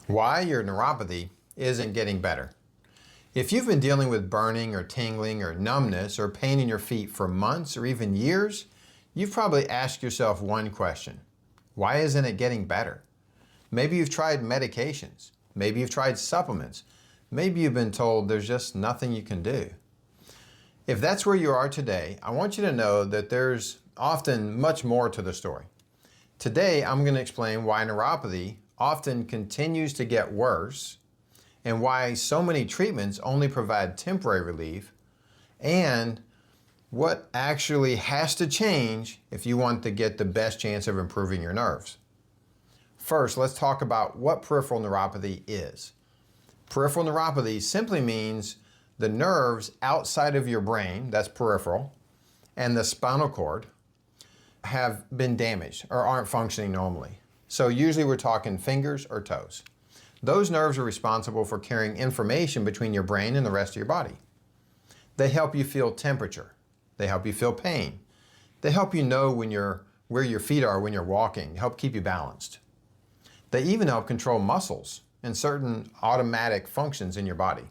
Why your neuropathy isn't getting better. If you've been dealing with burning or tingling or numbness or pain in your feet for months or even years, you've probably asked yourself one question. Why isn't it getting better? Maybe you've tried medications. Maybe you've tried supplements. Maybe you've been told there's just nothing you can do. If that's where you are today, I want you to know that there's often much more to the story. Today, I'm going to explain why neuropathy often continues to get worse and why so many treatments only provide temporary relief and what actually has to change if you want to get the best chance of improving your nerves. First, let's talk about what peripheral neuropathy is. Peripheral neuropathy simply means the nerves outside of your brain, that's peripheral, and the spinal cord have been damaged or aren't functioning normally. So usually we're talking fingers or toes. Those nerves are responsible for carrying information between your brain and the rest of your body. They help you feel temperature. They help you feel pain. They help you know where your feet are when you're walking, help keep you balanced. They even help control muscles and certain automatic functions in your body.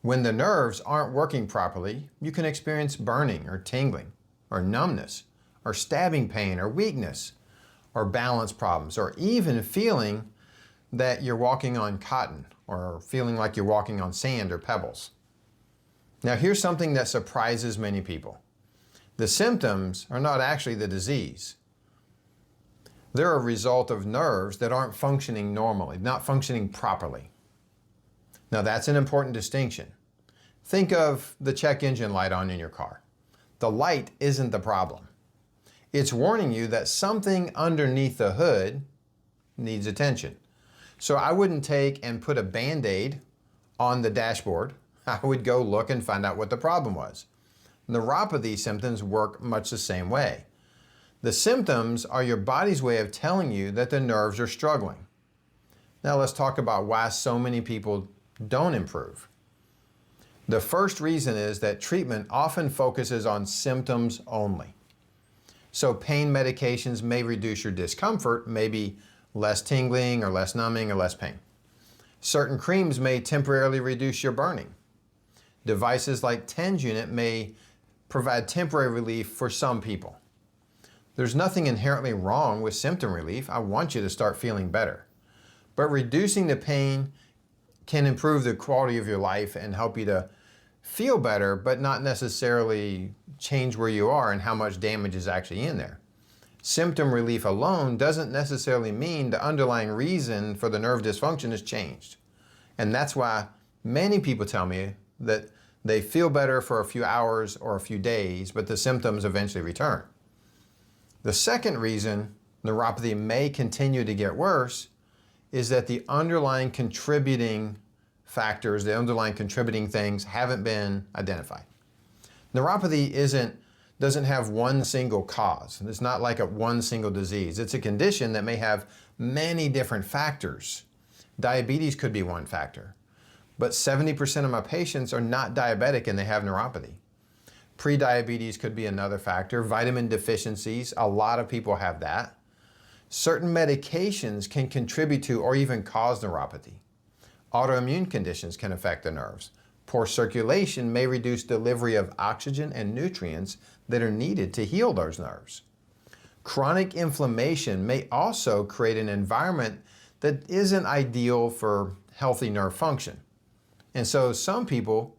When the nerves aren't working properly, you can experience burning or tingling or numbness or stabbing pain or weakness or balance problems or even feeling that you're walking on cotton or feeling like you're walking on sand or pebbles. Now here's something that surprises many people. The symptoms are not actually the disease. They're a result of nerves that aren't functioning normally, not functioning properly. Now that's an important distinction. Think of the check engine light on in your car. The light isn't the problem. It's warning you that something underneath the hood needs attention. So I wouldn't take and put a Band-Aid on the dashboard. I would go look and find out what the problem was. Neuropathy symptoms work much the same way. The symptoms are your body's way of telling you that the nerves are struggling. Now let's talk about why so many people don't improve. The first reason is that treatment often focuses on symptoms only. So pain medications may reduce your discomfort, maybe less tingling or less numbing or less pain. Certain creams may temporarily reduce your burning. Devices like TENS unit may provide temporary relief for some people. There's nothing inherently wrong with symptom relief. I want you to start feeling better. But reducing the pain can improve the quality of your life and help you to feel better, but not necessarily change where you are and how much damage is actually in there. Symptom relief alone doesn't necessarily mean the underlying reason for the nerve dysfunction has changed. And that's why many people tell me that they feel better for a few hours or a few days, but the symptoms eventually return. The second reason neuropathy may continue to get worse is that the underlying contributing factors, the underlying contributing things haven't been identified. Neuropathy doesn't have one single cause. It's not like one single disease. It's a condition that may have many different factors. Diabetes could be one factor, but 70% of my patients are not diabetic and they have neuropathy. Prediabetes could be another factor. Vitamin deficiencies, a lot of people have that. Certain medications can contribute to or even cause neuropathy. Autoimmune conditions can affect the nerves. Poor circulation may reduce delivery of oxygen and nutrients that are needed to heal those nerves. Chronic inflammation may also create an environment that isn't ideal for healthy nerve function. And so some people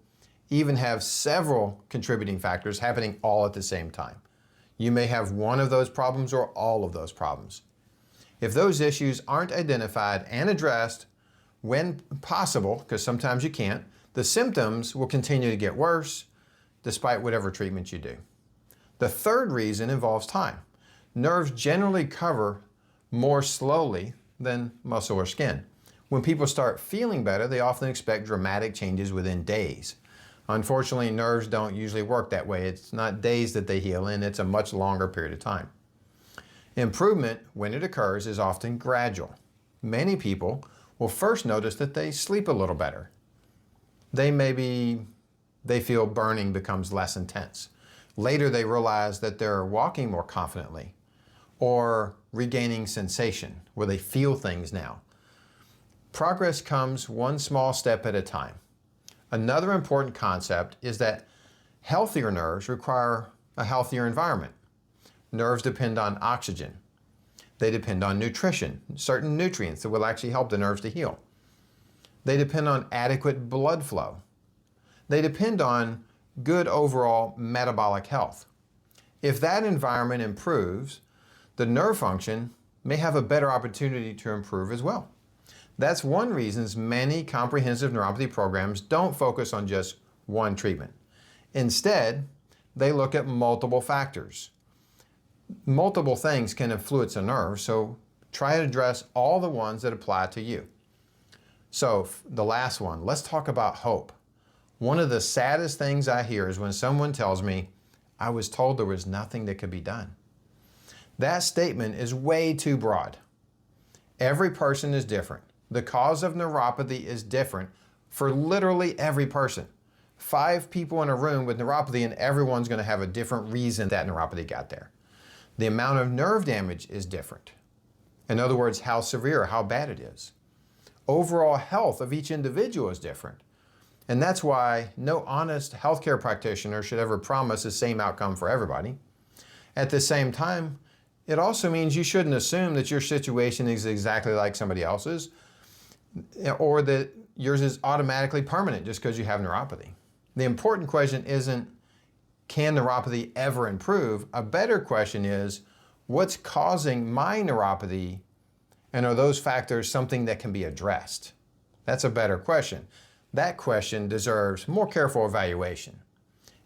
even have several contributing factors happening all at the same time. You may have one of those problems or all of those problems. If those issues aren't identified and addressed when possible, because sometimes you can't, the symptoms will continue to get worse despite whatever treatment you do. The third reason involves time. Nerves generally recover more slowly than muscle or skin. When people start feeling better, they often expect dramatic changes within days. Unfortunately, nerves don't usually work that way. It's not days that they heal in, it's a much longer period of time. Improvement, when it occurs, is often gradual. Many people will first notice that they sleep a little better. They feel burning becomes less intense. Later they realize that they're walking more confidently or regaining sensation, where they feel things now. Progress comes one small step at a time. Another important concept is that healthier nerves require a healthier environment. Nerves depend on oxygen. They depend on nutrition, certain nutrients that will actually help the nerves to heal. They depend on adequate blood flow. They depend on good overall metabolic health. If that environment improves, the nerve function may have a better opportunity to improve as well. That's one reason many comprehensive neuropathy programs don't focus on just one treatment. Instead, they look at multiple factors. Multiple things can influence a nerve, so try to address all the ones that apply to you. So the last one, let's talk about hope. One of the saddest things I hear is when someone tells me, I was told there was nothing that could be done. That statement is way too broad. Every person is different. The cause of neuropathy is different for literally every person. 5 people in a room with neuropathy and everyone's going to have a different reason that neuropathy got there. The amount of nerve damage is different. In other words, how severe or how bad it is. Overall health of each individual is different. And that's why no honest healthcare practitioner should ever promise the same outcome for everybody. At the same time, it also means you shouldn't assume that your situation is exactly like somebody else's, or that yours is automatically permanent just because you have neuropathy. The important question isn't, can neuropathy ever improve? A better question is, what's causing my neuropathy, and are those factors something that can be addressed? That's a better question. That question deserves more careful evaluation.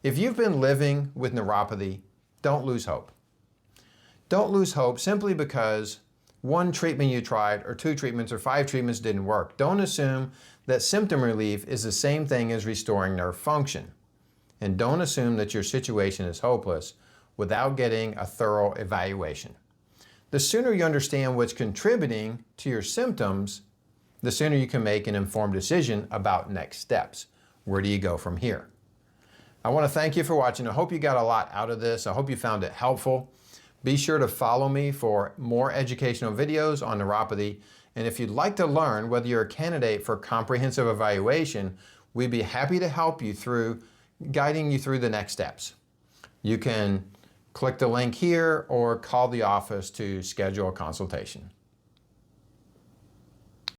If you've been living with neuropathy, don't lose hope. Don't lose hope simply because one treatment you tried, or 2 treatments, or 5 treatments didn't work. Don't assume that symptom relief is the same thing as restoring nerve function. And don't assume that your situation is hopeless without getting a thorough evaluation. The sooner you understand what's contributing to your symptoms, the sooner you can make an informed decision about next steps. Where do you go from here? I want to thank you for watching. I hope you got a lot out of this. I hope you found it helpful. Be sure to follow me for more educational videos on neuropathy. And if you'd like to learn whether you're a candidate for comprehensive evaluation, we'd be happy to help you through guiding you through the next steps. You can click the link here or call the office to schedule a consultation.